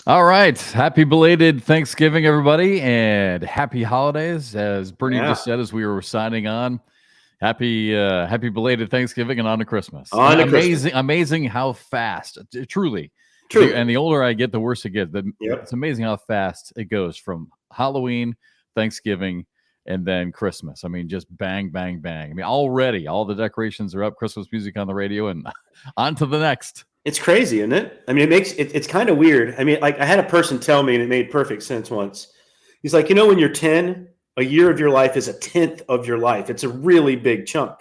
All right. Happy belated Thanksgiving, everybody, and happy holidays. As Bernie Yeah. just said as we were signing on, happy belated Thanksgiving and on to Christmas. On to Christmas. Amazing how fast, truly. Truly. And the older I get, the worse it gets. It's Yep. amazing how fast it goes from Halloween, Thanksgiving, and then Christmas. I mean, just bang, bang, bang. I mean, already all the decorations are up, Christmas music on the radio, and on to the next. It's crazy, isn't it? I mean, it's kind of weird. I mean, like I had a person tell me, and it made perfect sense once. He's like, when you're 10, a year of your life is a tenth of your life. It's a really big chunk.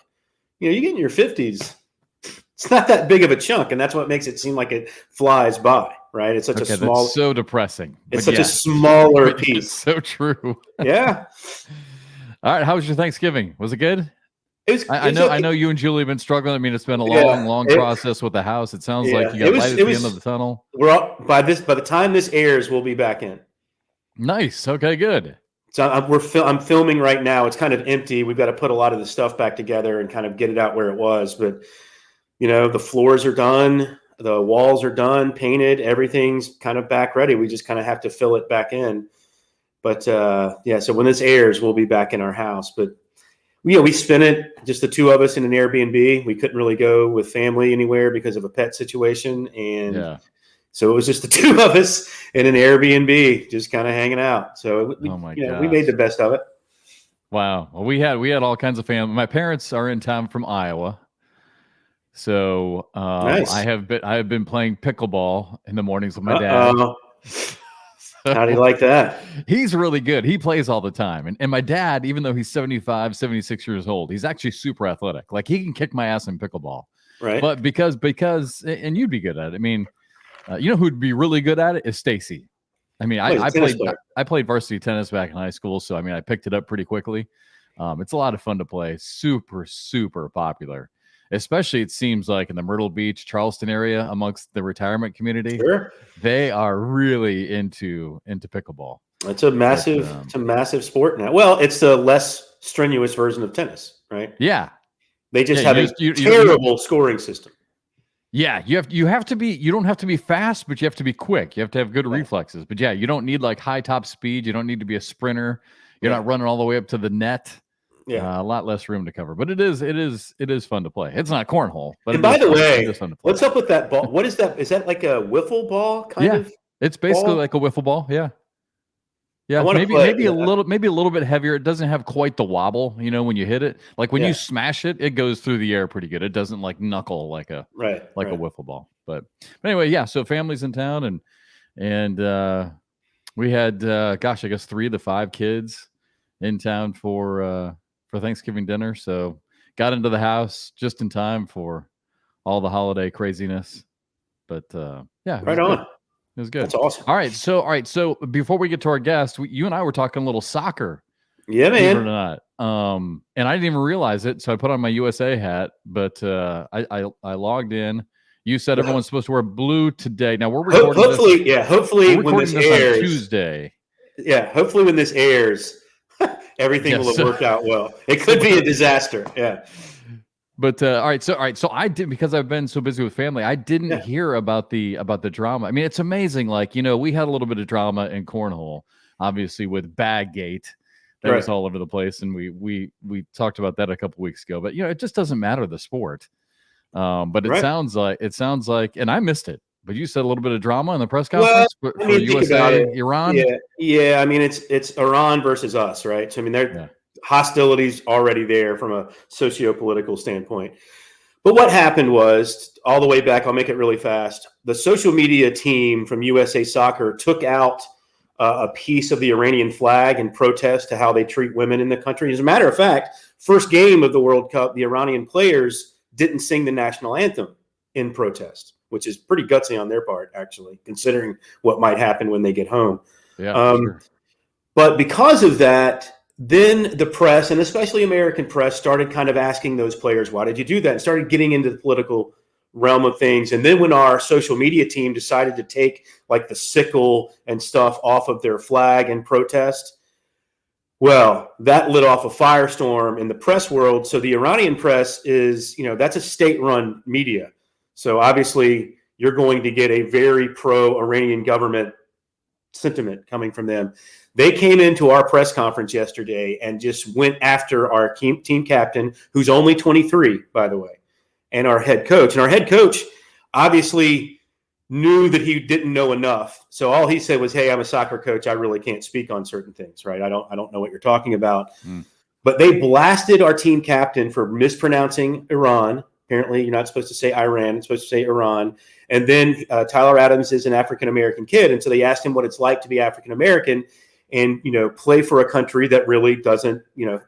You get in your 50s, it's not that big of a chunk, and that's what makes it seem like it flies by, right? It's such a small. That's so depressing. It's such a smaller piece. It's so true. Yeah. All right. How was your Thanksgiving? Was it good? I know you and Julie have been struggling. I mean, it's been a long process with the house. It sounds like you got light at the end of the tunnel. By the time this airs, we'll be back in. Nice. Okay, good. So I'm filming right now. It's kind of empty. We've got to put a lot of the stuff back together and kind of get it out where it was. But the floors are done, the walls are done, painted, everything's kind of back ready. We just kind of have to fill it back in. But so when this airs, we'll be back in our house. But we spent it, just the two of us, in an Airbnb. We couldn't really go with family anywhere because of a pet situation. And so it was just the two of us in an Airbnb, just kind of hanging out. So we made the best of it. Wow. Well, we had all kinds of family. My parents are in town from Iowa. So nice. I have been playing pickleball in the mornings with my dad. How do you like that? He's really good. He plays all the time. And my dad, even though he's 75, 76 years old, he's actually super athletic. Like, he can kick my ass in pickleball. Right. But because and you'd be good at it. I mean, who'd be really good at it is Stacy. I mean, I played varsity tennis back in high school. So, I mean, I picked it up pretty quickly. It's a lot of fun to play. Super, super popular. Especially, it seems like, in the Myrtle Beach, Charleston area, amongst the retirement community. Sure. They are really into pickleball. It's a massive sport now. Well, it's the less strenuous version of tennis, right? Yeah. They just have a terrible scoring system. Yeah, you have to be. You don't have to be fast, but you have to be quick. You have to have good reflexes. But yeah, you don't need like high top speed. You don't need to be a sprinter. You're not running all the way up to the net. Yeah, a lot less room to cover, but it is fun to play. It's not cornhole, but by the way, what's up with that ball? What is that? Is that like a wiffle ball kind of? It's basically like a wiffle ball. Yeah, maybe a little bit heavier. It doesn't have quite the wobble, when you hit it. Like when you smash it, it goes through the air pretty good. It doesn't like knuckle like a wiffle ball. But anyway, yeah. So family's in town, and we had I guess 3 of the 5 kids in town for Thanksgiving dinner. So got into the house just in time for all the holiday craziness. But right on. It was good. That's awesome. All right. So before we get to our guest, you and I were talking a little soccer. Yeah, man. Believe it or not. And I didn't even realize it. So I put on my USA hat, but I logged in. You said everyone's supposed to wear blue today. Now we're recording hopefully when this airs on Tuesday. Yeah, hopefully when this airs, everything will have worked out well. It could be a disaster. Yeah. But all right. So I did, because I've been so busy with family, I didn't hear about the drama. I mean, it's amazing. Like, we had a little bit of drama in cornhole, obviously, with Baggate. That was all over the place, and we talked about that a couple weeks ago. But it just doesn't matter the sport. But it sounds like, and I missed it. But you said a little bit of drama in the press conference for USA, Iran. Yeah. I mean, it's Iran versus us, right? So I mean, hostilities already there from a socio-political standpoint. But what happened was, all the way back, I'll make it really fast, the social media team from USA Soccer took out a piece of the Iranian flag in protest to how they treat women in the country. As a matter of fact, first game of the World Cup, the Iranian players didn't sing the national anthem in protest, which is pretty gutsy on their part, actually, considering what might happen when they get home. Yeah, sure. But because of that, then the press, and especially American press, started kind of asking those players, why did you do that? And started getting into the political realm of things. And then when our social media team decided to take like the sickle and stuff off of their flag in protest, well, that lit off a firestorm in the press world. So the Iranian press is, that's a state-run media. So obviously you're going to get a very pro-Iranian government sentiment coming from them. They came into our press conference yesterday and just went after our team captain, who's only 23, by the way, and our head coach. And our head coach obviously knew that he didn't know enough. So all he said was, "Hey, I'm a soccer coach. I really can't speak on certain things, right? I don't know what you're talking about." But they blasted our team captain for mispronouncing Iran. Apparently, you're not supposed to say Iran. It's supposed to say Iran. And then Tyler Adams is an African-American kid. And so they asked him what it's like to be African-American and, play for a country that really doesn't,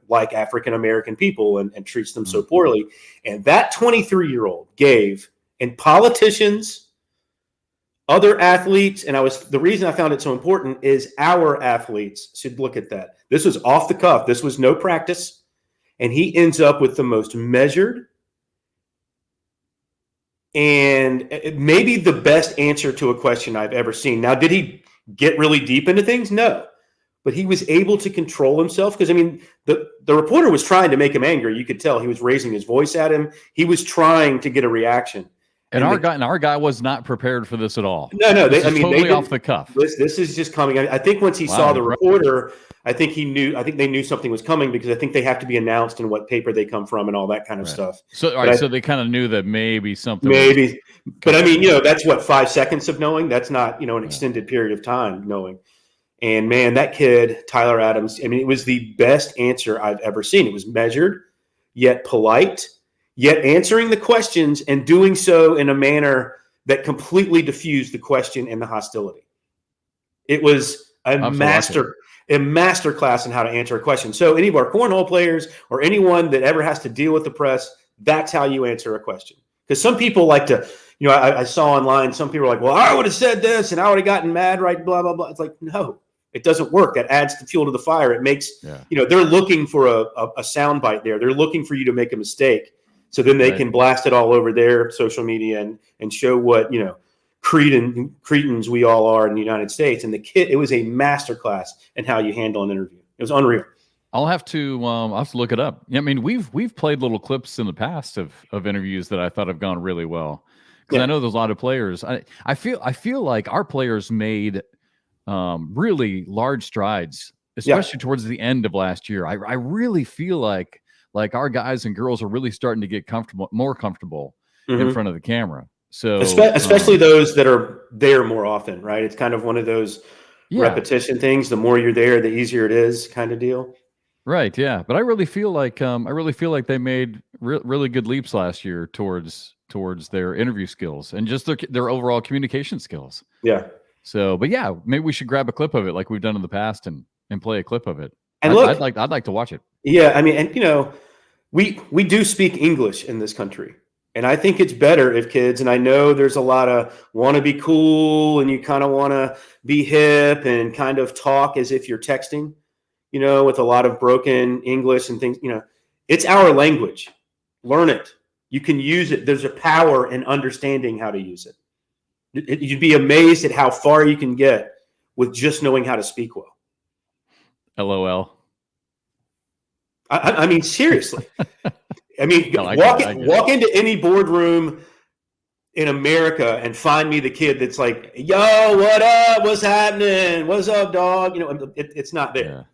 like African-American people and treats them so poorly. And that 23-year-old gave, and politicians, other athletes, and the reason I found it so important is our athletes should look at that. This was off the cuff. This was no practice. And he ends up with the most measured and maybe the best answer to a question I've ever seen. Now, did he get really deep into things? No. But he was able to control himself because, the reporter was trying to make him angry. You could tell he was raising his voice at him. He was trying to get a reaction. And our guy was not prepared for this at all. No, totally off the cuff. This is just coming. I think once he saw the reporter, I think they knew something was coming because I think they have to be announced in what paper they come from and all that kind of stuff. So, so they kind of knew that maybe something. Maybe, but that's what 5 seconds of knowing. That's not an extended period of time knowing. And man, that kid Tyler Adams. It was the best answer I've ever seen. It was measured, yet polite. Yet answering the questions and doing so in a manner that completely diffused the question and the hostility. It was a master class in how to answer a question. So any of our cornhole players or anyone that ever has to deal with the press, that's how you answer a question. Because some people like to, I saw online, some people are like, well, I would have said this and I would have gotten mad, right? Blah, blah, blah. It's like, no, it doesn't work. That adds the fuel to the fire. It makes, they're looking for a soundbite there. They're looking for you to make a mistake. So then they can blast it all over their social media and show what, cretins we all are in the United States. And it was a masterclass in how you handle an interview. It was unreal. I'll have to look it up. We've played little clips in the past of interviews that I thought have gone really well. Because I know there's a lot of players. I feel like our players made really large strides, especially towards the end of last year. I really feel like our guys and girls are really starting to get more comfortable in front of the camera. So especially those that are there more often, right? It's kind of one of those repetition things. The more you're there, the easier it is, kind of deal. Right. Yeah. But I really feel like they made really good leaps last year towards their interview skills and just their overall communication skills. Yeah. So, but yeah, maybe we should grab a clip of it like we've done in the past and play a clip of it. And I'd like to watch it. Yeah, we do speak English in this country, and I think it's better if kids. And I know there's a lot of want to be cool, and you kind of want to be hip and kind of talk as if you're texting, with a lot of broken English and things. It's our language. Learn it. You can use it. There's a power in understanding how to use it. You'd be amazed at how far you can get with just knowing how to speak well. LOL. Seriously. Walk into any boardroom in America and find me the kid that's like, yo, what up? What's happening? What's up, dog? It's not there.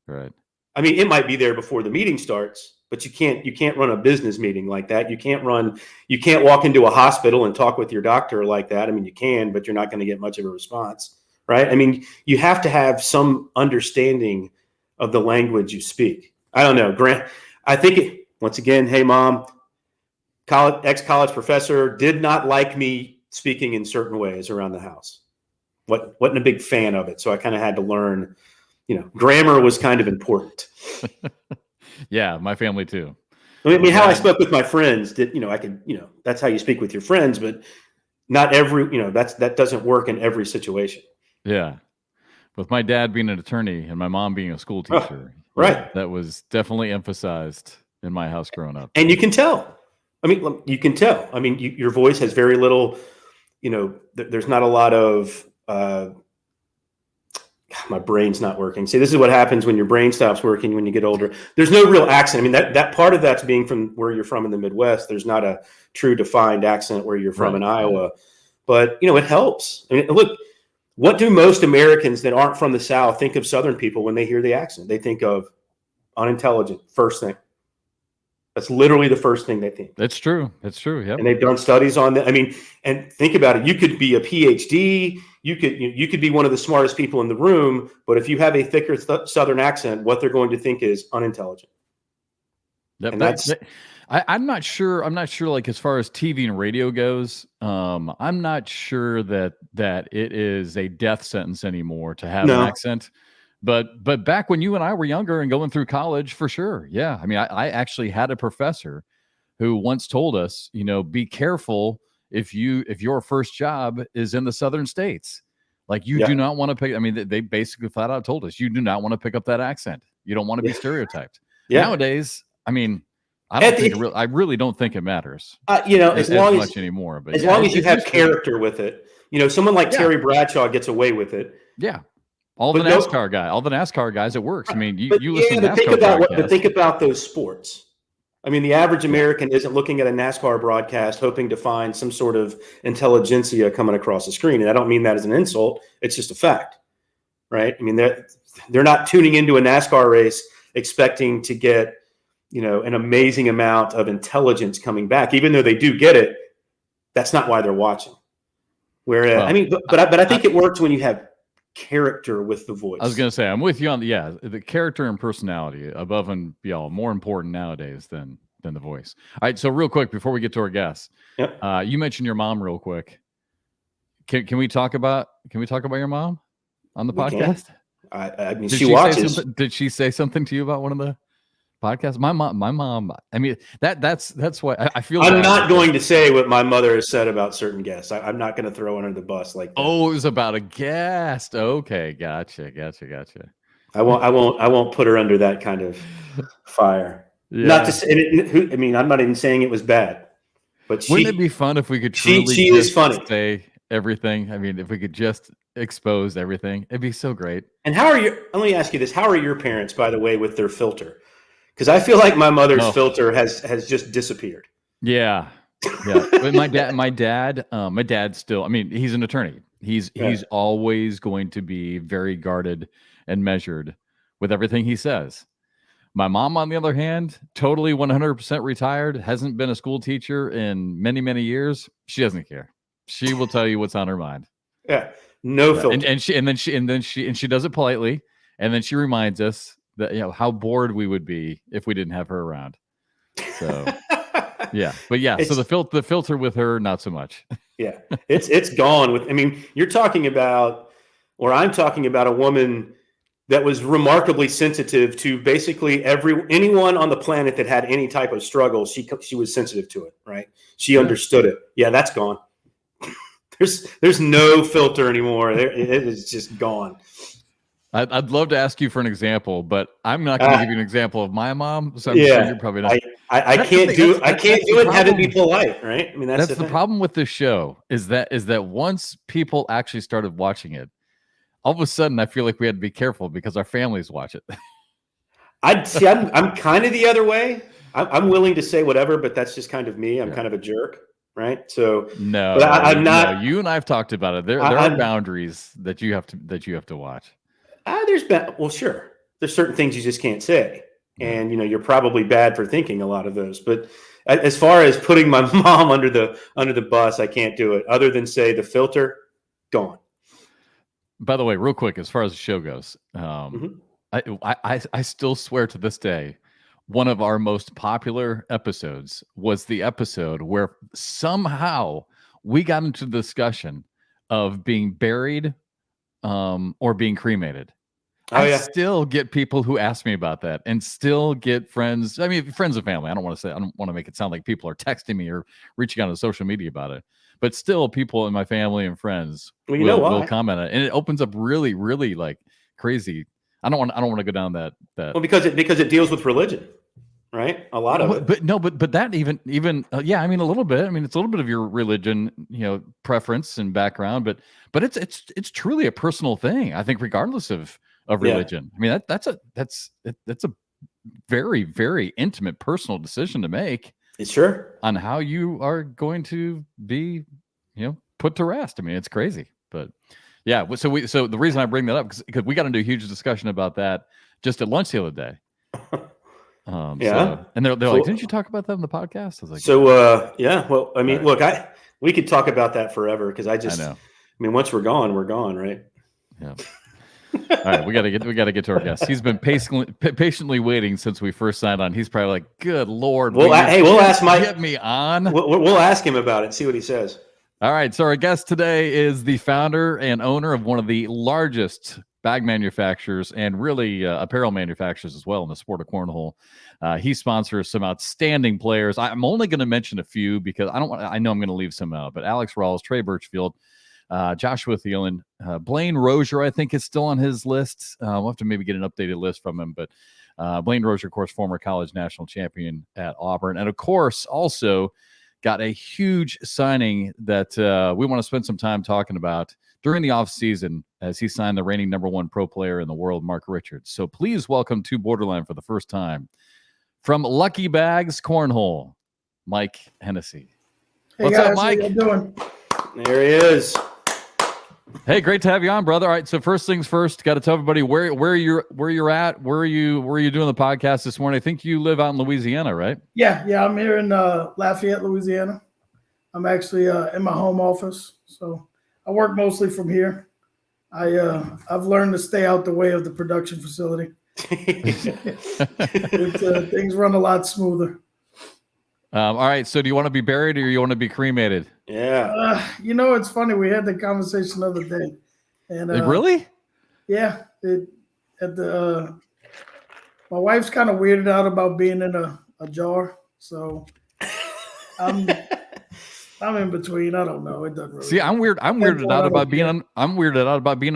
Yeah. Right. It might be there before the meeting starts, but you can't run a business meeting like that. You can't walk into a hospital and talk with your doctor like that. You can, but you're not going to get much of a response, right? You have to have some understanding of the language you speak. I don't know, Grant. I think once again, hey, Mom, ex-college professor did not like me speaking in certain ways around the house. Wasn't a big fan of it, so I kind of had to learn. Grammar was kind of important. Yeah, my family too. How I spoke with my friends. I could, that's how you speak with your friends, but not every, that doesn't work in every situation. Yeah. With my dad being an attorney and my mom being a school teacher. Right. That was definitely emphasized in my house growing up. And you can tell. You can tell. Your voice has very little, there's not a lot of, my brain's not working. See, this is what happens when your brain stops working when you get older. There's no real accent. That part of that's being from where you're from in the Midwest. There's not a true defined accent where you're from in Iowa. But, it helps. Look, What do most Americans that aren't from the South think of Southern people when they hear the accent? They think of unintelligent, first thing. That's literally the first thing they think. That's true. That's true. Yeah. And they've done studies on that. I mean, and think about it. You could be a PhD. You could be one of the smartest people in the room. But if you have a thicker Southern accent, what they're going to think is unintelligent. I'm not sure. I'm not sure. Like as far as TV and radio goes, I'm not sure that it is a death sentence anymore to have an accent. But back when you and I were younger and going through college, for sure, yeah. I mean, I actually had a professor who once told us, be careful if your first job is in the southern states. Like you do not want to pick. I mean, they basically flat out told us you do not want to pick up that accent. You don't want to be stereotyped. Nowadays, I mean, I really don't think it matters. As long as anymore. But as long as you have character with it, someone like Terry Bradshaw gets away with it. Yeah. All the NASCAR guys, it works. I mean, you listen to NASCAR think about those sports. I mean, the average American isn't looking at a NASCAR broadcast hoping to find some sort of intelligentsia coming across the screen. And I don't mean that as an insult. It's just a fact, right? I mean, they're not tuning into a NASCAR race expecting to get, an amazing amount of intelligence coming back. Even though they do get it, that's not why they're watching. Whereas, but I think it works when you have character with the voice. I was going to say, I'm with you on the character and personality above and beyond, more important nowadays than the voice. All right. So real quick, before we get to our guests, you mentioned your mom real quick. Can we talk about your mom on the podcast? I mean, she watches. Did she say something to you about one of the podcasts? My mom, I mean, that's why I feel I'm not going to say what my mother has said about certain guests. I'm not going to throw under the bus like that. Oh, it was about a guest. Okay, gotcha. I won't put her under that kind of fire. Yeah. Not to say, I mean, I'm not even saying it was bad, but wouldn't it be fun if we could truly she is funny. Say everything? I mean, if we could just expose everything, it'd be so great. And let me ask you this: how are your parents, by the way, with their filter? Because I feel like my mother's filter has just disappeared. Yeah. But my dad still, I mean, he's an attorney. He's always going to be very guarded and measured with everything he says. My mom, on the other hand, totally 100% retired, hasn't been a school teacher in many, many years. She doesn't care. She will tell you what's on her mind. Yeah. No filter. And she does it politely. And then she reminds us that how bored we would be if we didn't have her around. So so the filter with her, not so much. Yeah, it's gone. I mean, you're talking about, or I'm talking about a woman that was remarkably sensitive to basically anyone on the planet that had any type of struggle. She was sensitive to it, right? She understood it. Yeah, that's gone. There's no filter anymore. It is just gone. I'd love to ask you for an example, but I'm not going to give you an example of my mom. So I'm sure you're probably not. I can't do it and have it be polite, right? I mean, that's the problem with this show is that once people actually started watching it, all of a sudden I feel like we had to be careful because our families watch it. I'm kind of the other way. I'm willing to say whatever, but that's just kind of me. I'm kind of a jerk, right? So no, but I'm not. No, you and I've talked about it. There are boundaries that you have to watch. Sure. There's certain things you just can't say. And, you're probably bad for thinking a lot of those. But as far as putting my mom under the bus, I can't do it other than say the filter, gone. By the way, real quick, as far as the show goes, I still swear to this day, one of our most popular episodes was the episode where somehow we got into the discussion of being buried or being cremated. I still get people who ask me about that, and still get friends. I mean, friends and family. I don't want to make it sound like people are texting me or reaching out on social media about it, but still, people in my family and friends will comment on it, and it opens up really, really like crazy. I don't want to go down that. Well, because it deals with religion, right? A lot of it. But that even I mean, a little bit. I mean, it's a little bit of your religion, preference and background, but it's truly a personal thing. I think, regardless of religion. I mean, that's a very, very intimate personal decision to make. Sure. On how you are going to be, put to rest. I mean, it's crazy. But Yeah. So the reason I bring that up because we got into a huge discussion about that just at lunch the other day. Yeah. And they're like, didn't you talk about that in the podcast? I was like, yeah. Well, I mean, look, we could talk about that forever because I know. I mean, once we're gone, right? Yeah. All right, we got to get to our guest. He's been patiently waiting since we first signed on. He's probably like, "Good Lord, we'll ask Mike. Get me on. We'll ask him about it. See what he says." All right. So our guest today is the founder and owner of one of the largest bag manufacturers and really apparel manufacturers as well in the sport of cornhole. He sponsors some outstanding players. I'm only going to mention a few because I know I'm going to leave some out. But Alex Rawls, Trey Birchfield, Joshua Thielen, Blaine Rozier, I think is still on his list. We'll have to maybe get an updated list from him. But Blaine Rozier, of course, former college national champion at Auburn. And of course, also got a huge signing that we want to spend some time talking about during the offseason as he signed the reigning #1 pro player in the world, Mark Richards. So please welcome to BoarderLine for the first time from Lucky Bags Cornhole, Mike Hennessy. Hey What's guys, up, Mike? how you doing? There he is. Hey, great to have you on, brother. All right, so first things first, got to tell everybody where you're at. Where are you doing the podcast this morning? I think you live out in Louisiana, right? Yeah, I'm here in Lafayette, Louisiana. I'm actually in my home office, so I work mostly from here. I've learned to stay out the way of the production facility. Things run a lot smoother. All right, so do you want to be buried or you want to be cremated? Yeah. It's funny. We had the conversation the other day, and really? Yeah. My wife's kind of weirded out about being in a jar, so I'm in between. I don't know. It doesn't really. See, I'm weirded out about being on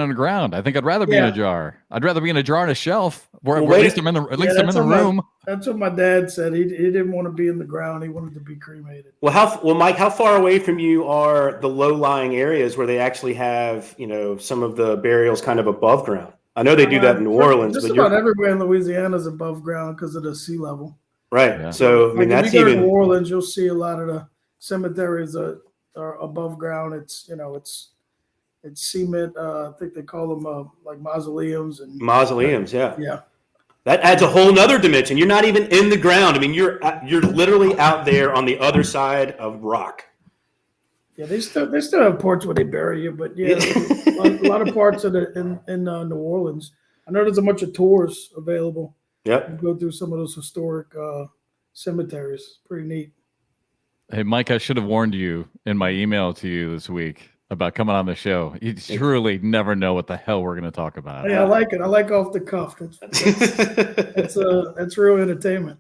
the ground. I think I'd rather be in a jar. I'd rather be in a jar on a shelf. Where at least I'm in the room. That's what my dad said. He didn't want to be in the ground. He wanted to be cremated. Well, Mike, how far away from you are the low-lying areas where they actually have, some of the burials kind of above ground? I know they do that in New Orleans, just but about everywhere in Louisiana is above ground because of the sea level. Right. Yeah. So I mean, that's if you go to New Orleans, you'll see a lot of the cemeteries are above ground. It's cement. I think they call them like mausoleums and mausoleums. Yeah. Yeah. That adds a whole nother dimension. You're not even in the ground. I mean, you're literally out there on the other side of rock. Yeah, they still have parts where they bury you, but yeah, a lot of parts in New Orleans. I know there's a bunch of tours available. Yep. You go through some of those historic cemeteries. Pretty neat. Hey, Mike, I should have warned you in my email to you this week about coming on the show. You truly never know what the hell we're going to talk about. Yeah, I like it. I like off the cuff. That's real entertainment.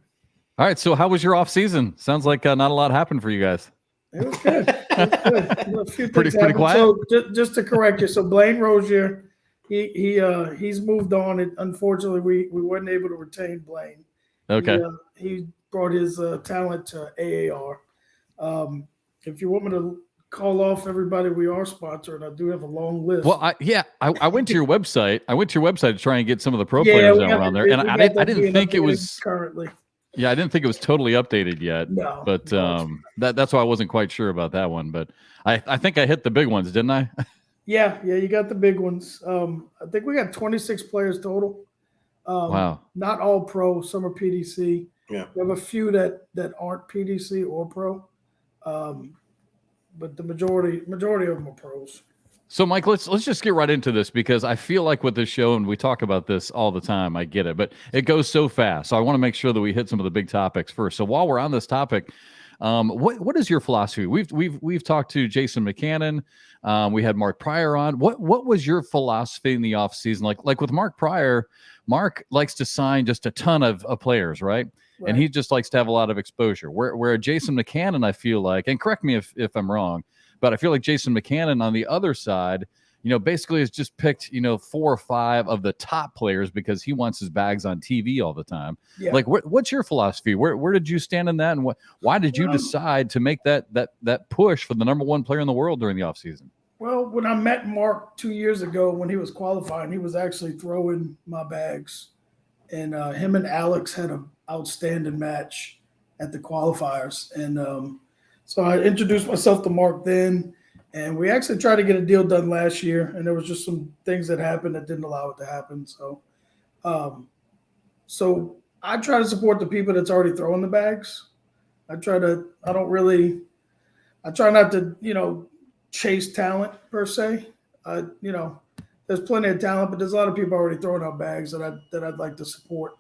All right. So how was your off season? Sounds like not a lot happened for you guys. It was good. A few things pretty quiet. So just to correct you, so Blaine Rozier, he's moved on. Unfortunately, we weren't able to retain Blaine. Okay. He brought his talent to AAR. If you want me to call off everybody we are sponsored, I do have a long list. Well, I went to your website. I went to your website to try and get some of the pro players that were on there, and I didn't think it was currently. Yeah, I didn't think it was totally updated yet. No, but that's why I wasn't quite sure about that one. But I think I hit the big ones, didn't I? Yeah, you got the big ones. I think we got 26 players total. Wow. Not all pro. Some are PDC. Yeah. We have a few that aren't PDC or pro. But the majority of them are pros. So, Mike, let's just get right into this because I feel like with this show, and we talk about this all the time, I get it, but it goes so fast. So I want to make sure that we hit some of the big topics first. So while we're on this topic, what is your philosophy? We've talked to Jason McCannon. We had Mark Pryor on. What was your philosophy in the off season? Like with Mark Pryor, Mark likes to sign just a ton of players, right? And he just likes to have a lot of exposure. Where Jason McCannon, I feel like, and correct me if I'm wrong, but I feel like Jason McCannon on the other side, basically has just picked, 4 or 5 of the top players because he wants his bags on TV all the time. Yeah. Like, what's your philosophy? Where did you stand in that? And why did you decide to make that push for the #1 player in the world during the offseason? Well, when I met Mark 2 years ago when he was qualifying, he was actually throwing my bags. And him and Alex had an outstanding match at the qualifiers. And so I introduced myself to Mark then, And we actually tried to get a deal done last year, and there was just some things that happened that didn't allow it to happen. So, so I try to support the people that's already throwing the bags. I try not to, chase talent per se. There's plenty of talent, but there's a lot of people already throwing out bags that I'd like to support.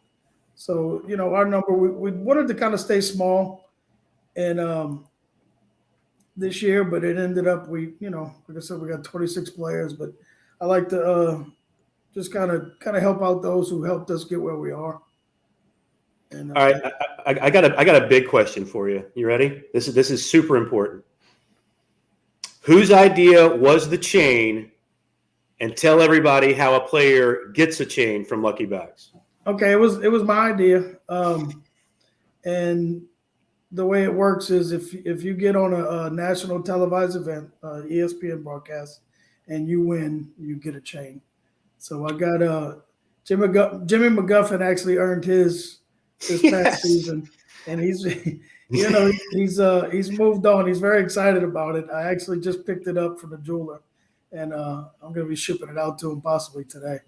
So, our number, we wanted to kind of stay small and this year, but it ended up, like I said, we got 26 players, but I like to just kind of help out those who helped us get where we are. And, all right, I got a big question for you. You ready? This is super important. Whose idea was the chain? And tell everybody how a player gets a chain from Lucky Bags. Okay, it was my idea, and the way it works is if you get on a national televised event, ESPN broadcast, and you win, you get a chain. So I got Jimmy McGuffin actually earned his past season, and he's moved on. He's very excited about it. I actually just picked it up from the jeweler, and I'm going to be shipping it out to him possibly today.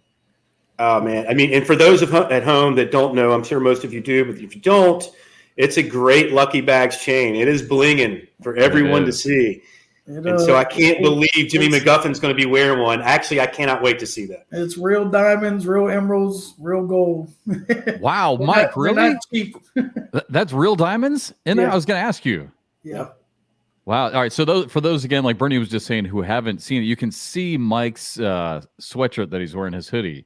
Oh man, I mean, and for those at home that don't know, I'm sure most of you do, but if you don't, it's a great Lucky Bags chain. It is blinging for everyone to see. And so I can't believe Jimmy McGuffin's going to be wearing one. Actually, I cannot wait to see that. It's real diamonds, real emeralds, real gold. Wow, Mike, really? They're not cheap. That's real diamonds in there? I was going to ask you. Yeah. Wow. All right. So for those, again, like Bernie was just saying, who haven't seen it, you can see Mike's sweatshirt that he's wearing, his hoodie.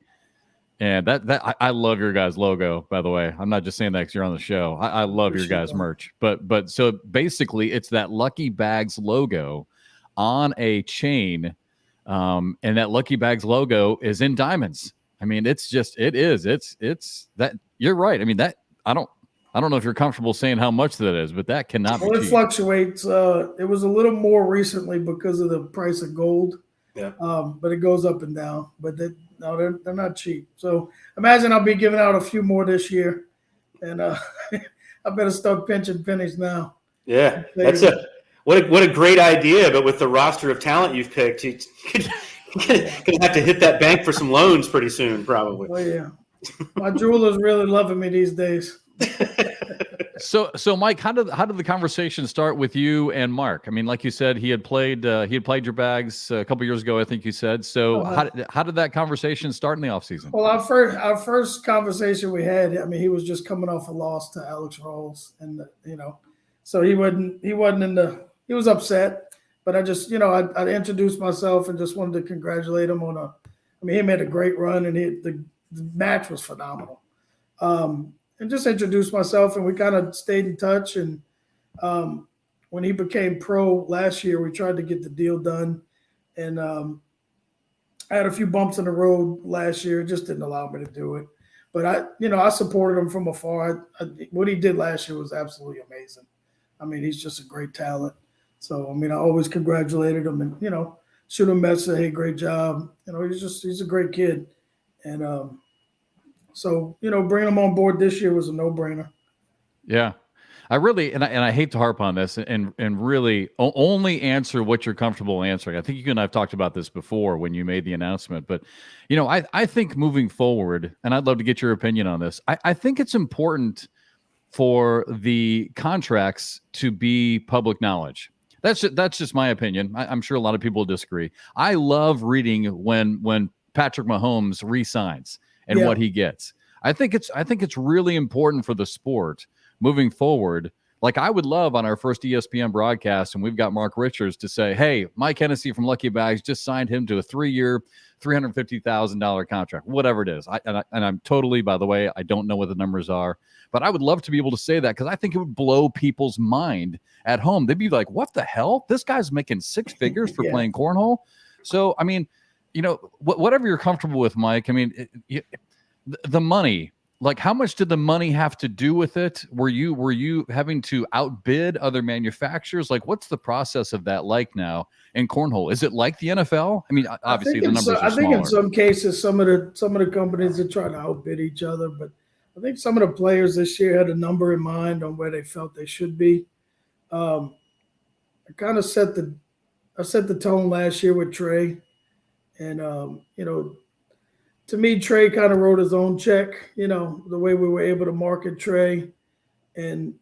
And I love your guys' logo, by the way. I'm not just saying that because you're on the show. I love your guys' merch. But so basically, it's that Lucky Bags logo on a chain, and that Lucky Bags logo is in diamonds. I mean, it's that. You're right. I mean, that I don't know if you're comfortable saying how much that is, but that cannot be cheap. It fluctuates. It was a little more recently because of the price of gold. Yeah. But it goes up and down. But they're not cheap. So imagine I'll be giving out a few more this year, and I better start pinching pennies now. Yeah, what a great idea. But with the roster of talent you've picked, you're gonna have to hit that bank for some loans pretty soon, probably. Oh yeah, my jeweler's really loving me these days. So Mike, how did the conversation start with you and Mark? I mean, like you said, he had played your bags a couple years ago, I think you said. So how did that conversation start in the offseason? Well, our first conversation we had, I mean, he was just coming off a loss to Alex Rawls, and so he was upset, but I just I introduced myself and just wanted to congratulate him on he made a great run, and the match was phenomenal. And just introduced myself, and we kind of stayed in touch. And when he became pro last year, we tried to get the deal done. And I had a few bumps in the road last year. It just didn't allow me to do it. But I supported him from afar. What he did last year was absolutely amazing. I mean, he's just a great talent. So, I mean, I always congratulated him and, shoot him a message, hey, great job. He's a great kid. And, so, bringing him on board this year was a no-brainer. Yeah. I really, and I hate to harp on this and really only answer what you're comfortable answering. I think you and I have talked about this before when you made the announcement, but I think moving forward, and I'd love to get your opinion on this. I think it's important for the contracts to be public knowledge. That's just my opinion. I'm sure a lot of people disagree. I love reading when Patrick Mahomes re-signs and what he gets. I think it's really important for the sport moving forward. Like, I would love on our first ESPN broadcast, and we've got Mark Richards to say, hey, Mike Hennessy from Lucky Bags just signed him to a 3-year, $350,000 contract, whatever it is. I'm totally, by the way, I don't know what the numbers are, but I would love to be able to say that because I think it would blow people's mind at home. They'd be like, what the hell? This guy's making 6 figures for playing cornhole. So, I mean, whatever you're comfortable with, Mike, I mean, the money, like, how much did the money have to do with it? Were you having to outbid other manufacturers? Like, what's the process of that like now in cornhole? Is it like the NFL? I mean, obviously the numbers are smaller. I think in some cases, some of the companies are trying to outbid each other, but I think some of the players this year had a number in mind on where they felt they should be. I kind of set the I set the tone last year with Trey, and to me, Trey kind of wrote his own check. The way we were able to market Trey and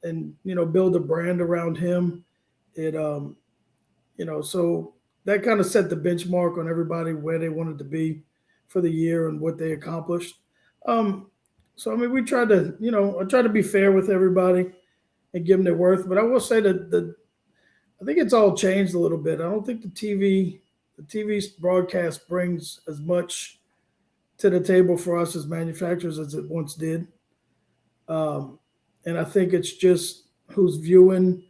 build a brand around him. It so that kind of set the benchmark on everybody where they wanted to be for the year and what they accomplished. So I mean, we tried to I tried to be fair with everybody and give them their worth. But I will say that I think it's all changed a little bit. I don't think the TV broadcast brings as much to the table for us as manufacturers as it once did. And I think it's just who's viewing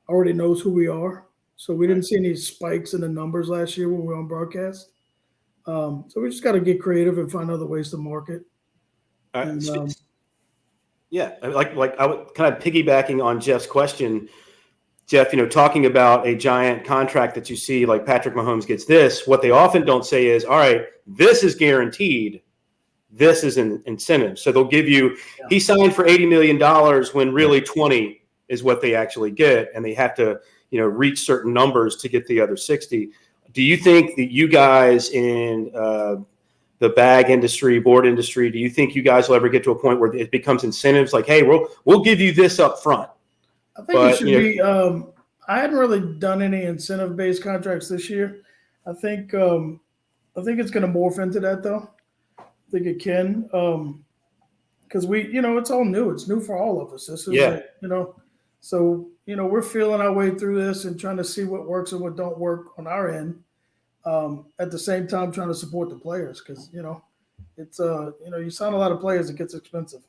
already knows who we are. So we didn't see any spikes in the numbers last year when we were on broadcast. So we just got to get creative and find other ways to market. Yeah, like I would kind of piggybacking on Jeff's question. Jeff, talking about a giant contract that you see, like Patrick Mahomes gets this. What they often don't say is, all right, this is guaranteed. This is an incentive. So they'll give you, he signed for $80 million when really 20 is what they actually get. And they have to, reach certain numbers to get the other 60. Do you think that you guys in the bag industry, board industry, do you think you guys will ever get to a point where it becomes incentives like, hey, we'll give you this up front? I think it should be. I hadn't really done any incentive-based contracts this year. I think it's going to morph into that though. I think it can because it's all new. It's new for all of us. This is so we're feeling our way through this and trying to see what works and what don't work on our end. At the same time, trying to support the players because it's you sign a lot of players, it gets expensive.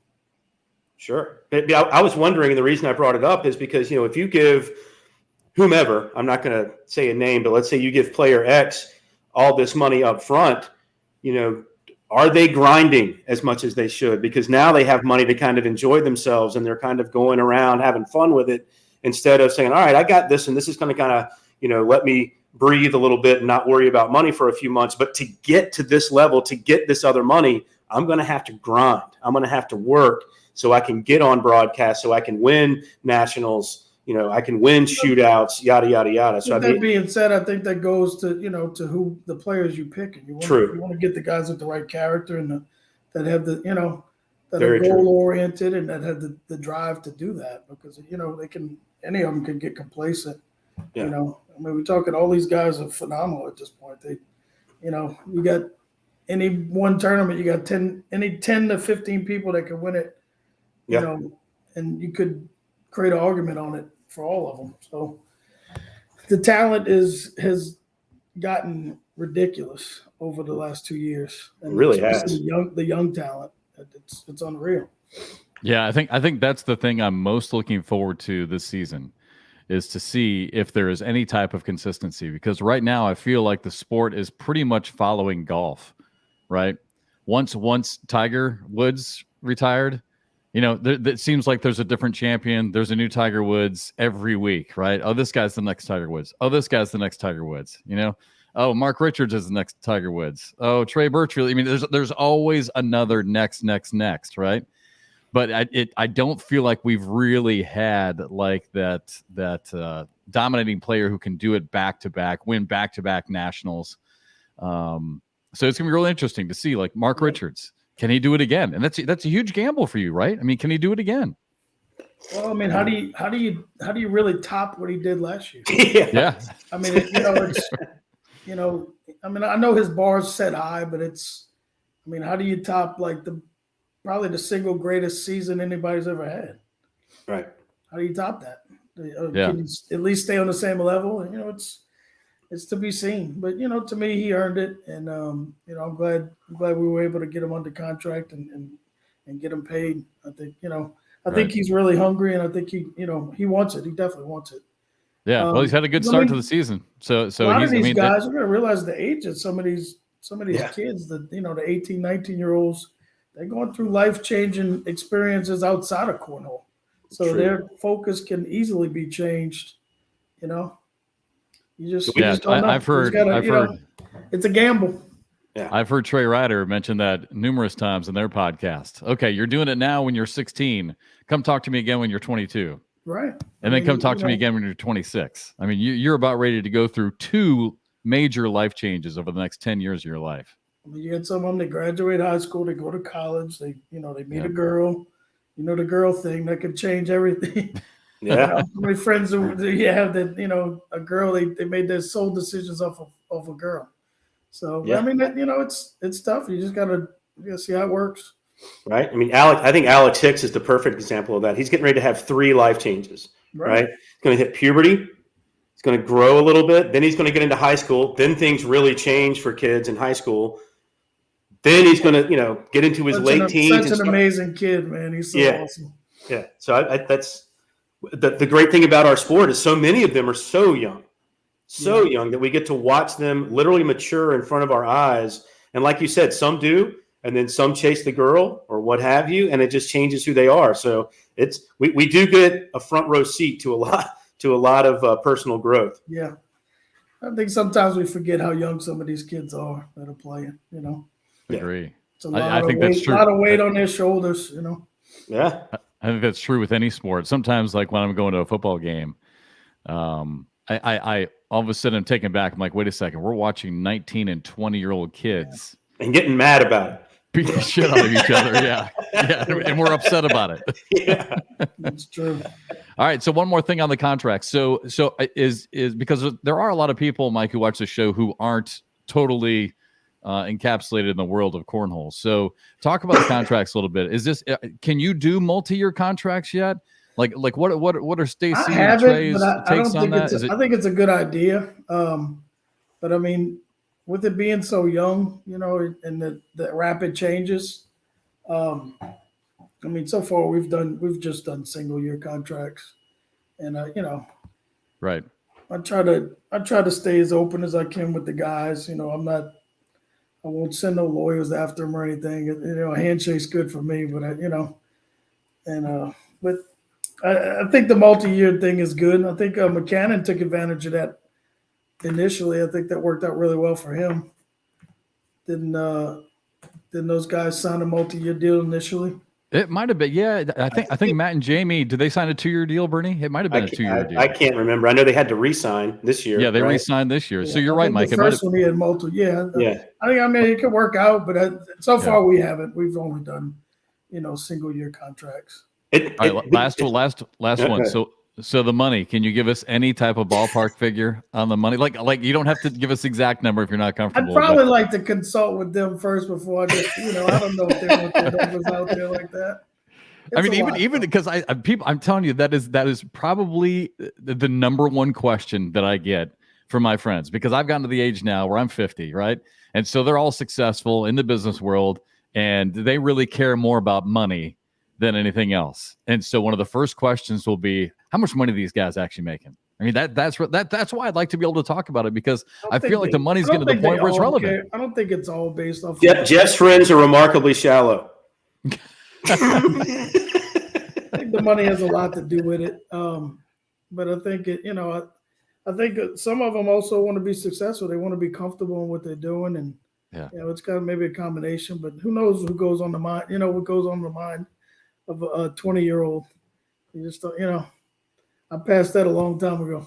Sure. I was wondering, and the reason I brought it up is because, if you give whomever, I'm not going to say a name, but let's say you give player X all this money up front, are they grinding as much as they should? Because now they have money to kind of enjoy themselves and they're kind of going around having fun with it instead of saying, all right, I got this and this is going to kind of, let me breathe a little bit and not worry about money for a few months. But to get to this level, to get this other money, I'm going to have to grind. I'm going to have to work so I can get on broadcast, so I can win nationals, I can win shootouts, yada, yada, yada. So that being said, I think that goes to, to who the players you pick. And you want to get the guys with the right character and that have the, that are goal oriented and that have the drive to do that because, any of them can get complacent. Yeah. We're talking all these guys are phenomenal at this point. They, you got any one tournament, you got 10 to 15 people that can win it. And you could create an argument on it for all of them. So the talent has gotten ridiculous over the last 2 years. And it really has. The young talent. It's unreal. Yeah, I think that's the thing I'm most looking forward to this season is to see if there is any type of consistency because right now I feel like the sport is pretty much following golf, right? Once Tiger Woods retired, it seems like there's a different champion. There's a new Tiger Woods every week, right? Oh, this guy's the next Tiger Woods. Oh, this guy's the next Tiger Woods. Oh, Mark Richards is the next Tiger Woods. Oh, Trey Birchfield. I mean, there's always another next, right? But I don't feel like we've really had like that dominating player who can do it back to back, win back to back nationals. So it's gonna be really interesting to see like Mark Richards. Can he do it again? And that's a huge gamble for you, right? I mean, can he do it again? Well, I mean, how do you really top what he did last year? Yeah. I mean, it's I mean, I know his bar's set high, but how do you top like probably the single greatest season anybody's ever had? Right. How do you top that? Can you at least stay on the same level? And, it's to be seen. But to me, he earned it, and I'm glad we were able to get him under contract and get him paid. I think I think he's really hungry, and I think he wants it. He definitely wants it. Yeah, well, he's had a good start to the season. So a lot of these guys are going to realize the age of some of these kids, the 18, 19-year-olds, they're going through life-changing experiences outside of cornhole. So their focus can easily be changed, You just don't know. I've heard it's a gamble. Yeah. I've heard Trey Ryder mention that numerous times in their podcast. Okay, you're doing it now when you're 16. Come talk to me again when you're 22. Right. And then come talk to me again when you're 26. I mean, you're about ready to go through 2 major life changes over the next 10 years of your life. I mean, you get some of them, they graduate high school, they go to college, they meet a girl, the girl thing that could change everything. Yeah. How many friends do you have that, a girl, they made their sole decisions off of a girl. So, I mean, it's tough. You just got to see how it works. Right. I mean, I think Alex Hicks is the perfect example of that. He's getting ready to have 3 life changes, right? He's going to hit puberty. He's going to grow a little bit. Then he's going to get into high school. Then things really change for kids in high school. Then he's going to, get into his late teens. Such an amazing kid, man. He's so awesome. Yeah. So that's the great thing about our sport is so many of them are so young that we get to watch them literally mature in front of our eyes. And like you said, some do, and then some chase the girl or what have you, and it just changes who they are. So we do get a front row seat to a lot of personal growth. Yeah. I think sometimes we forget how young some of these kids are that are playing, Agree. It's I think that's true. A lot of weight on their shoulders, Yeah. I think that's true with any sport. Sometimes, like when I'm going to a football game, I all of a sudden I'm taken back. I'm like, wait a second, we're watching 19 and 20-year-old kids and getting mad about it, beat the shit out of each other. Yeah, and we're upset about it. Yeah, that's true. All right, so one more thing on the contract. So is because there are a lot of people, Mike, who watch the show who aren't totally encapsulated in the world of cornhole. So talk about the contracts a little bit. Is this can you do multi-year contracts yet? Like what are Stacy and Trey's takes on that? I think it's a good idea. But I mean, with it being so young, and the rapid changes, I mean, so far we've just done single year contracts, and right. I try to stay as open as I can with the guys. I won't send no lawyers after them or anything. A handshake's good for me, but but I think the multi-year thing is good. I think McCannon took advantage of that initially. I think that worked out really well for him. Didn't those guys sign a multi-year deal initially? It might have been, yeah. I think Matt and Jamie, did they sign a 2-year deal, Bernie? It might have been a 2-year deal. I can't remember. I know they had to re-sign this year. Yeah, they right? re-signed this year. Yeah, so you're right, Mike. The first one he had multiple. Yeah. I mean, it could work out, but so far we haven't. We've only done, single-year contracts. All right, last one. So the money, can you give us any type of ballpark figure on the money? Like you don't have to give us exact number if you're not comfortable. I'd probably like to consult with them first before I just, I don't know if they want their numbers out there like that. I mean, even because I'm telling you, that is probably the number one question that I get from my friends, because I've gotten to the age now where I'm 50, right? And so they're all successful in the business world, and they really care more about money than anything else. And so one of the first questions will be, how much money are these guys actually making? I mean, that's why I'd like to be able to talk about it, because I feel like the money's getting to the point where it's relevant. I don't think it's all based off. Jeff's friends are remarkably shallow. I think the money has a lot to do with it. But I think I think some of them also want to be successful. They want to be comfortable in what they're doing, and it's kind of maybe a combination. But who knows what goes on the mind? What goes on the mind of a 20-year-old? You just don't, I passed that a long time ago.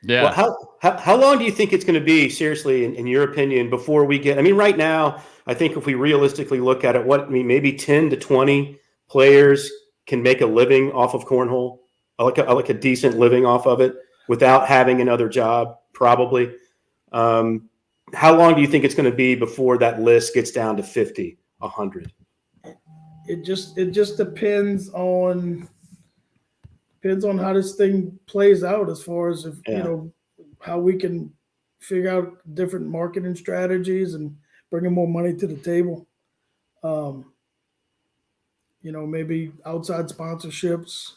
Yeah. Well, how long do you think it's going to be, seriously, in your opinion, before we get? I mean, right now, I think if we realistically look at it, maybe 10 to 20 players can make a living off of cornhole, like a decent living off of it, without having another job, probably. How long do you think it's going to be before that list gets down to 50, 100? It just depends on how this thing plays out, as far as how we can figure out different marketing strategies and bringing more money to the table. Maybe outside sponsorships.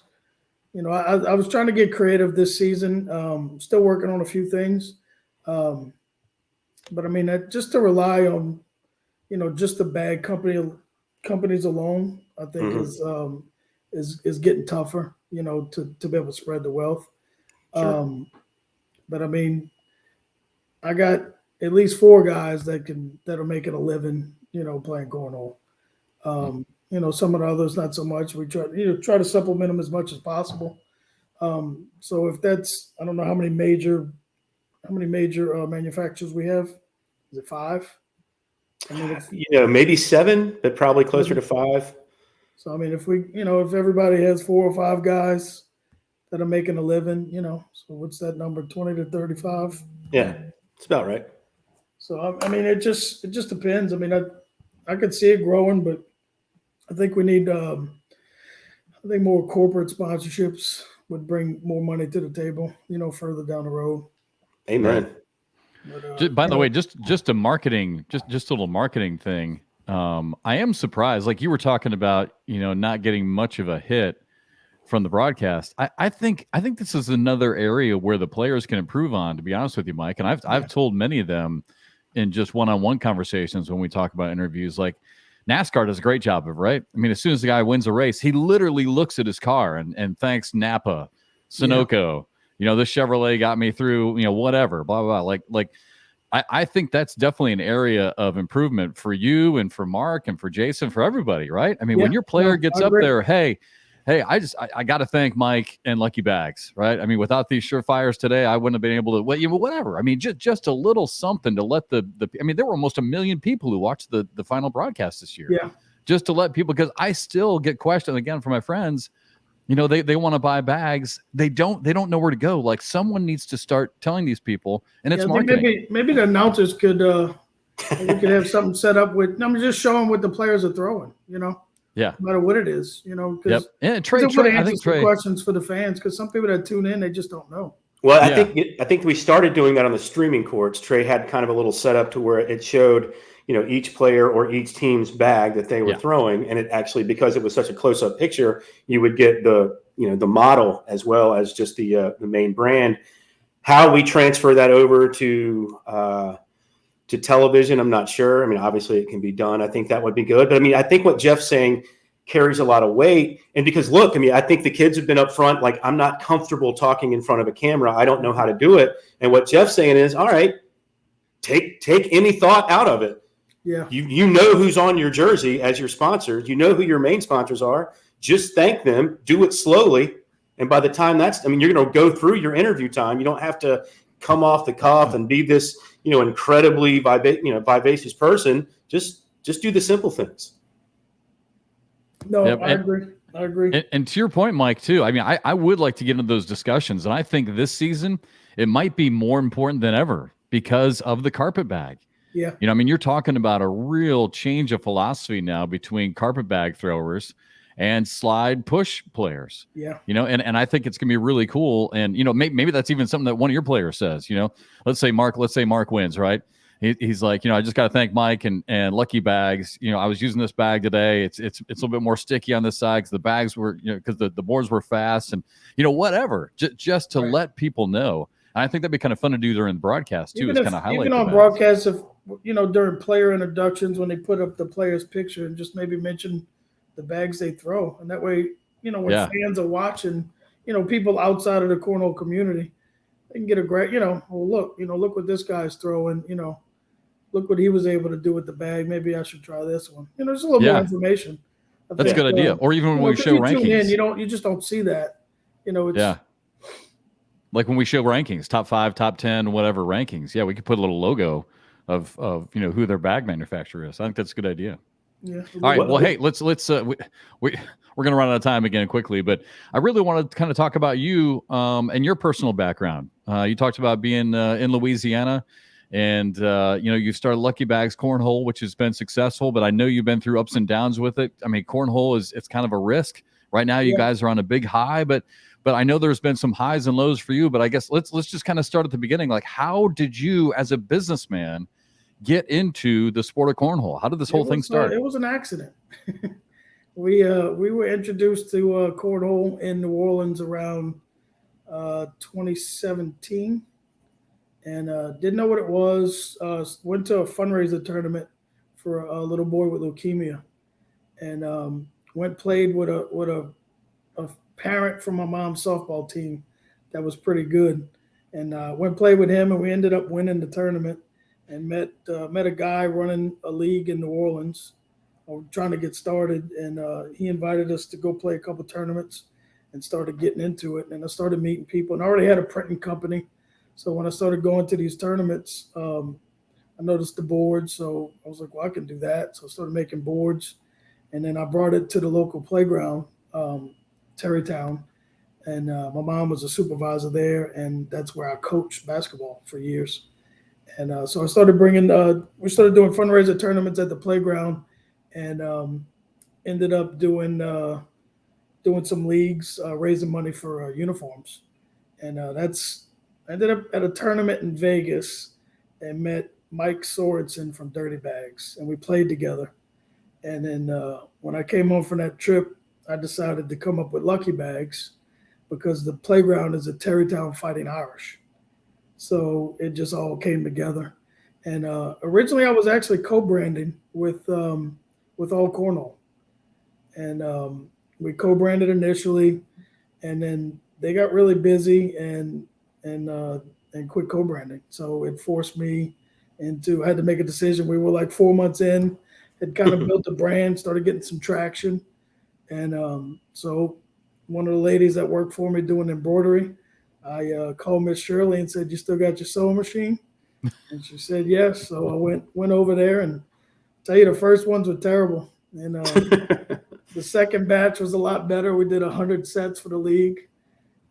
I was trying to get creative this season. Still working on a few things. But I mean, just to rely on, just the bag companies alone, I think is getting tougher, to be able to spread the wealth. Sure. But I mean, I got at least 4 guys that are making a living, playing cornhole. Some of the others not so much. We try to supplement them as much as possible. So if that's, I don't know how many major manufacturers we have. Is it 5? I mean, maybe 7, but probably closer to 5. So I mean, if if everybody has 4 or 5 guys that are making a living, so what's that number? 20 to 35. Yeah, it's about right. So I mean, it just depends. I mean, I could see it growing, but I think we need. I think more corporate sponsorships would bring more money to the table. Further down the road. Amen. But, by the way, just a marketing, just a little marketing thing. I am surprised, like you were talking about, not getting much of a hit from the broadcast. I think this is another area where the players can improve on, to be honest with you, Mike. And I've told many of them in just one-on-one conversations when we talk about interviews, like NASCAR does a great job of, right? I mean, as soon as the guy wins a race, he literally looks at his car and thanks Napa, Sunoco, this Chevrolet got me through, whatever, blah, blah, blah. Like, I think that's definitely an area of improvement for you and for Mark and for Jason, for everybody, right? I mean, when your player gets up there, hey, I got to thank Mike and Lucky Bags, right? I mean, without these surefires today, I wouldn't have been able to, whatever. I mean, just a little something to let I mean, there were almost 1 million people who watched the final broadcast this year. Yeah. Just to let people, because I still get questioned again from my friends, they want to buy bags. They don't know where to go. Like, someone needs to start telling these people, and it's marketing. Maybe the announcers could, we could have something set up with, just showing what the players are throwing, Yeah. No matter what it is, because and Trey, I think Trey, questions for the fans, because some people that tune in, they just don't know. Well, I think we started doing that on the streaming courts. Trey had kind of a little setup to where it showed, each player or each team's bag that they were throwing, and it actually, because it was such a close-up picture, you would get the the model as well as just the main brand. How we transfer that over to television, I'm not sure. I mean, obviously it can be done. I think that would be good. But I mean, I think what Jeff's saying carries a lot of weight. And because look, I mean, I think the kids have been up front, like, I'm not comfortable talking in front of a camera. I don't know how to do it. And what Jeff's saying is, all right, take any thought out of it. Yeah. You know who's on your jersey as your sponsors. You know who your main sponsors are. Just thank them. Do it slowly. And by the time you're going to go through your interview time. You don't have to come off the cuff and be this, incredibly vivacious person. Just do the simple things. No, I agree. And to your point, Mike, too, I mean, I would like to get into those discussions. And I think this season, it might be more important than ever because of the carpet bag. Yeah. I mean, you're talking about a real change of philosophy now between carpet bag throwers and slide push players. Yeah. And I think it's going to be really cool. And, maybe that's even something that one of your players says, let's say Mark wins, right? He's like, I just got to thank Mike and Lucky Bags. I was using this bag today. It's a little bit more sticky on this side because the bags were, because the boards were fast and, whatever, just to let people know. And I think that'd be kind of fun to do during the broadcast too, is kind of highlight. Even on broadcasts, if during player introductions, when they put up the player's picture and just maybe mention the bags they throw, and that way, when fans are watching, people outside of the cornhole community, they can get a great, look what this guy's throwing, look what he was able to do with the bag. Maybe I should try this one. There's a little more information. That's a good idea. Or even when we show rankings, you just don't see that. It's, like when we show rankings, top 5, top 10, whatever rankings. Yeah, we could put a little logo of who their bag manufacturer is. I think that's a good idea. Yeah. All right. Well, hey, let's we're going to run out of time again quickly, but I really want to kind of talk about you and your personal background. You talked about being in Louisiana, and you started Lucky Bags Cornhole, which has been successful, but I know you've been through ups and downs with it. I mean, cornhole it's kind of a risk. Right now, you guys are on a big high, but I know there's been some highs and lows for you. But I guess let's just kind of start at the beginning. Like, how did you, as a businessman, get into the sport of cornhole? How did this whole thing start? It was an accident. We were introduced to cornhole in New Orleans around 2017, and didn't know what it was. Went to a fundraiser tournament for a little boy with leukemia, and played with a parent from my mom's softball team that was pretty good, and went play with him, and we ended up winning the tournament. And met a guy running a league in New Orleans, were trying to get started, and he invited us to go play a couple tournaments and started getting into it. And I started meeting people, and I already had a printing company. So when I started going to these tournaments, I noticed the boards. So I was like, well, I can do that. So I started making boards, and then I brought it to the local playground, Terrytown. And my mom was a supervisor there, and that's where I coached basketball for years. And so I started we started doing fundraiser tournaments at the playground, and ended up doing some leagues, raising money for uniforms. And I ended up at a tournament in Vegas and met Mike Sorensen from Dirty Bags, and we played together. And then when I came home from that trip, I decided to come up with Lucky Bags, because the playground is a Terrytown Fighting Irish. So it just all came together. And originally I was actually co-branding with All Cornhole. And we co-branded initially, and then they got really busy and quit co-branding. So it forced me I had to make a decision. We were like 4 months in, had kind of built the brand, started getting some traction. And so one of the ladies that worked for me doing embroidery, I called Miss Shirley and said, "You still got your sewing machine?" And she said, "Yes." So I went over there, and tell you, the first ones were terrible. And the second batch was a lot better. We did 100 sets for the league.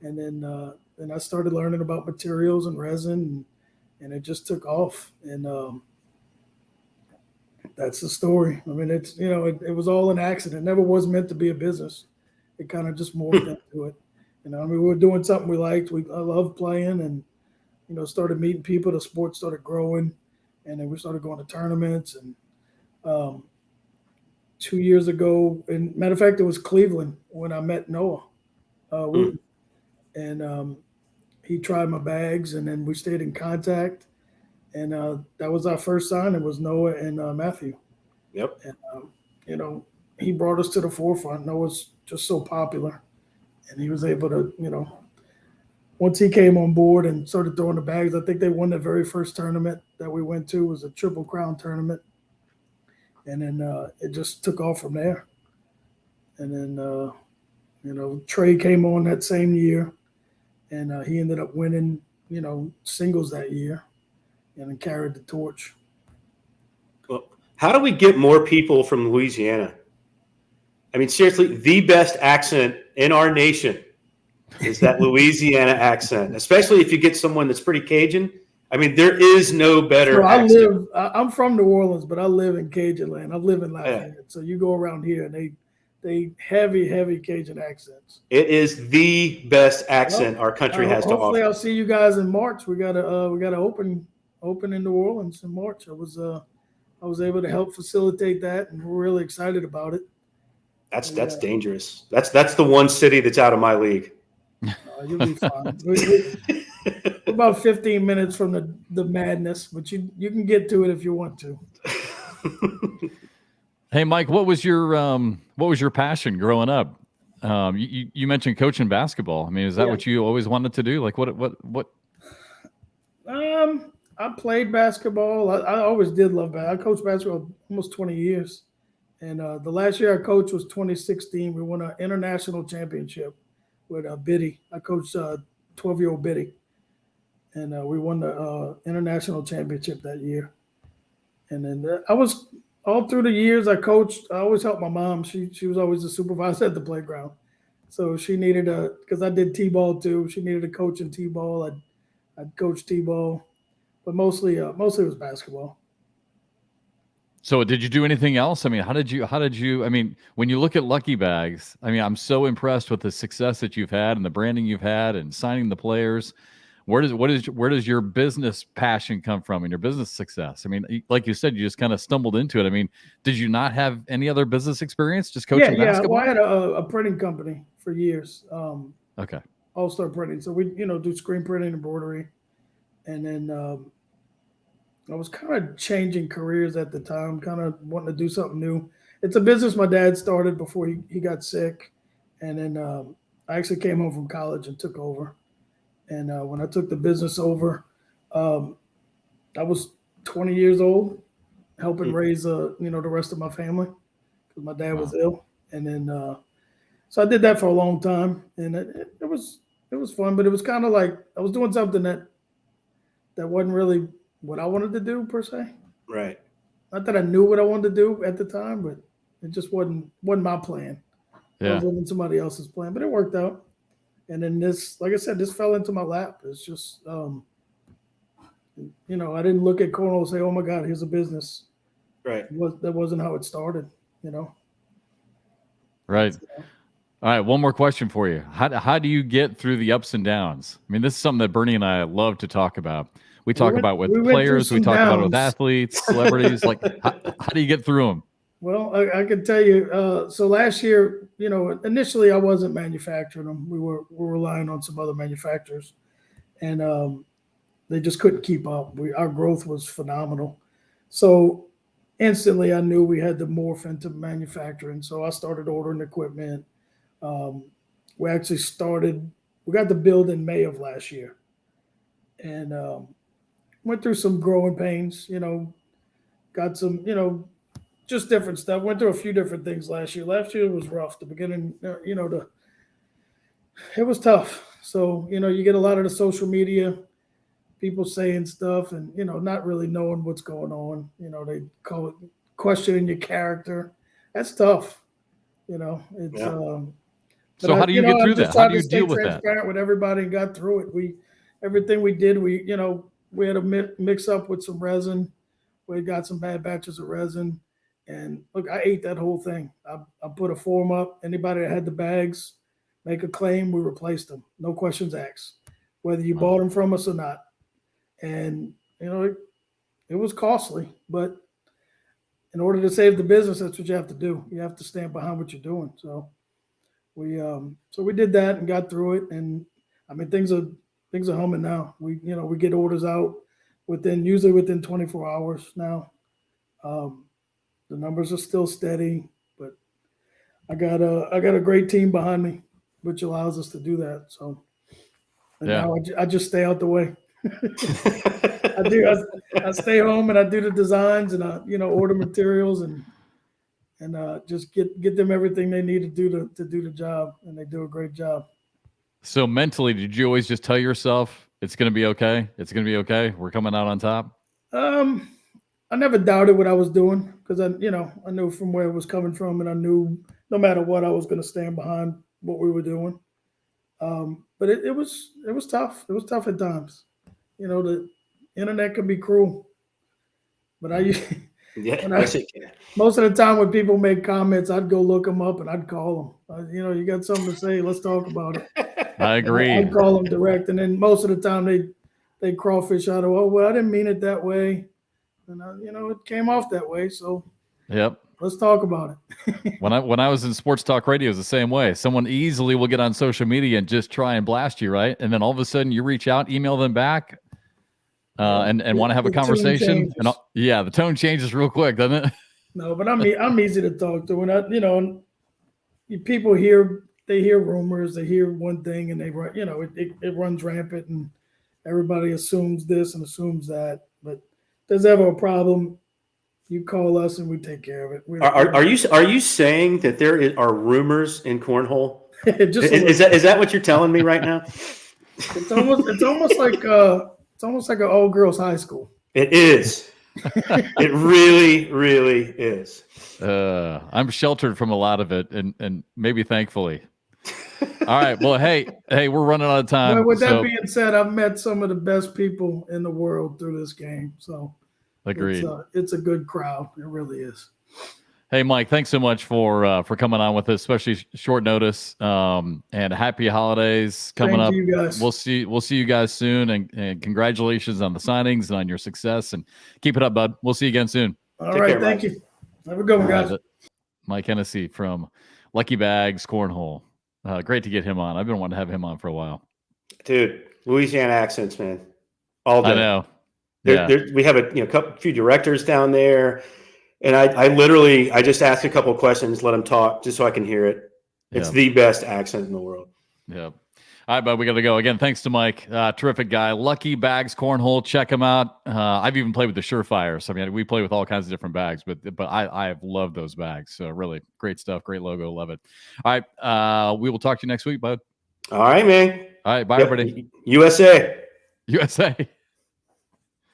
And then I started learning about materials and resin, and it just took off. And that's the story. I mean, it was all an accident. It never was meant to be a business. It kind of just morphed into it. I mean, we were doing something we liked. I loved playing, and started meeting people. The sport started growing, and then we started going to tournaments. And 2 years ago, and matter of fact, it was Cleveland when I met Noah Wooten. And he tried my bags, and then we stayed in contact. And that was our first sign. It was Noah and Matthew. Yep. And he brought us to the forefront. Noah's just so popular, and he was able to, once he came on board and started throwing the bags, I think they won the very first tournament that we went to. It was a Triple Crown tournament. And then it just took off from there. And then, Trey came on that same year, and he ended up winning, singles that year, and then carried the torch. Well, how do we get more people from Louisiana? I mean, seriously, the best accent in our nation is that Louisiana accent, especially if you get someone that's pretty Cajun. I mean, there is no better accent. I'm from New Orleans, but I live in Cajun land. I live in Lafayette. Yeah. So you go around here, and they heavy Cajun accents. It is the best accent our country has to offer. Hopefully I'll see you guys in March. We got to open in New Orleans in March. I was able to help facilitate that, and we're really excited about it. That's dangerous. That's the one city that's out of my league. You'll be fine. We're about 15 minutes from the madness, but you can get to it if you want to. Hey, Mike, what was your passion growing up? You mentioned coaching basketball. I mean, is that what you always wanted to do? Like what? I played basketball. I always did love basketball. I coached basketball almost 20 years. And the last year I coached was 2016. We won an international championship with Biddy. I coached 12-year-old Biddy. And we won the international championship that year. And then I was all through the years I coached. I always helped my mom. She was always the supervisor at the playground. So she needed because I did T-ball too. She needed a coach in T-ball. I'd coach T-ball, but mostly it was basketball. So did you do anything else? I mean, how did you, I mean, when you look at Lucky Bags, I mean, I'm so impressed with the success that you've had and the branding you've had and signing the players. Where does your business passion come from and your business success? I mean, like you said, you just kind of stumbled into it. I mean, did you not have any other business experience, just coaching basketball? Well, I had a printing company for years. Okay. All-Star Printing. So we, do screen printing and embroidery. And then I was kind of changing careers at the time, kind of wanting to do something new. It's a business my dad started before he got sick. And then I actually came home from college and took over. And when I took the business over, I was 20 years old, helping raise, the rest of my family. because my dad was ill. And then so I did that for a long time, and it was fun, but it was kind of like I was doing something that wasn't really what I wanted to do per se. Right. Not that I knew what I wanted to do at the time, but it just wasn't my plan. I was living somebody else's plan, but it worked out. And then this, like I said, this fell into my lap. It's just, I didn't look at cornhole and say, "Oh my God, here's a business." Right. That wasn't how it started, Right. So, all right. One more question for you. How do you get through the ups and downs? I mean, this is something that Bernie and I love to talk about. We talk about with players, we talk about with athletes, celebrities. Like, how do you get through them? Well, I can tell you. So last year, initially I wasn't manufacturing them. We were relying on some other manufacturers, and they just couldn't keep up. Our growth was phenomenal. So instantly I knew we had to morph into manufacturing. So I started ordering equipment. We got the build in May of last year, and went through some growing pains, got some, just different stuff. Went through a few different things last year. Last year was rough. The beginning, it was tough. So, you get a lot of the social media, people saying stuff and, not really knowing what's going on. They call it questioning your character. That's tough. It's, so how do you get through that? How do you deal with that? Transparent with everybody and got through it. Everything we did, we had a mix up with some resin. We got some bad batches of resin. And look, I ate that whole thing. I put a form up. Anybody that had the bags, make a claim, we replaced them. No questions asked, whether you bought them from us or not. And, it was costly, but in order to save the business, that's what you have to do. You have to stand behind what you're doing. So we did that and got through it. And I mean, things are humming now. We get orders out usually within 24 hours now. The numbers are still steady, but I got a great team behind me, which allows us to do that. So now I just stay out the way. I stay home and I do the designs and I order materials and just get them everything they need to do the job, and they do a great job. So mentally, did you always just tell yourself it's going to be okay? It's going to be okay. We're coming out on top. I never doubted what I was doing because I knew from where it was coming from, and I knew no matter what I was going to stand behind what we were doing. But it was tough. It was tough at times. The internet can be cruel, but most of the time when people make comments, I'd go look them up and I'd call them. You got something to say? Let's talk about it. I agree. I'd call them direct, and then most of the time they crawfish out of, "Oh, well, I didn't mean it that way." And it came off that way. So yep. Let's talk about it. When I was in sports talk radio, it was the same way. Someone easily will get on social media and just try and blast you, right? And then all of a sudden you reach out, email them back, and want to have a conversation. And the tone changes real quick, doesn't it? No, but I'm easy to talk to. When people hear rumors, they hear one thing, and it runs rampant, and everybody assumes this and assumes that. But if there's ever a problem, you call us and we take care of it. Are you saying that there are rumors in cornhole? Is that what you're telling me right now? It's almost like an old girls' high school. It is. It really, really is. I'm sheltered from a lot of it, and maybe thankfully. All right. Well, hey, we're running out of time. Well, with that being said, I've met some of the best people in the world through this game. So agreed. It's a good crowd. It really is. Hey, Mike, thanks so much for coming on with us, especially short notice. And happy holidays coming up. You guys. We'll see you guys soon, and congratulations on the signings and on your success. And keep it up, bud. We'll see you again soon. All right, thank you. Have a good one, guys. Mike Hennessy from Lucky Bags Cornhole. Great to get him on. I've been wanting to have him on for a while. Dude, Louisiana accents, man. All day. I know. We have a few directors down there. And I just ask a couple of questions, let them talk just so I can hear it. It's the best accent in the world. Yeah. All right, bud, we got to go. Again, thanks to Mike. Terrific guy. Lucky Bags Cornhole. Check him out. I've even played with the Surefire. So, I mean, we play with all kinds of different bags, but I have loved those bags. So, really great stuff. Great logo. Love it. All right. We will talk to you next week, bud. All right, man. All right. Bye, everybody. USA. USA.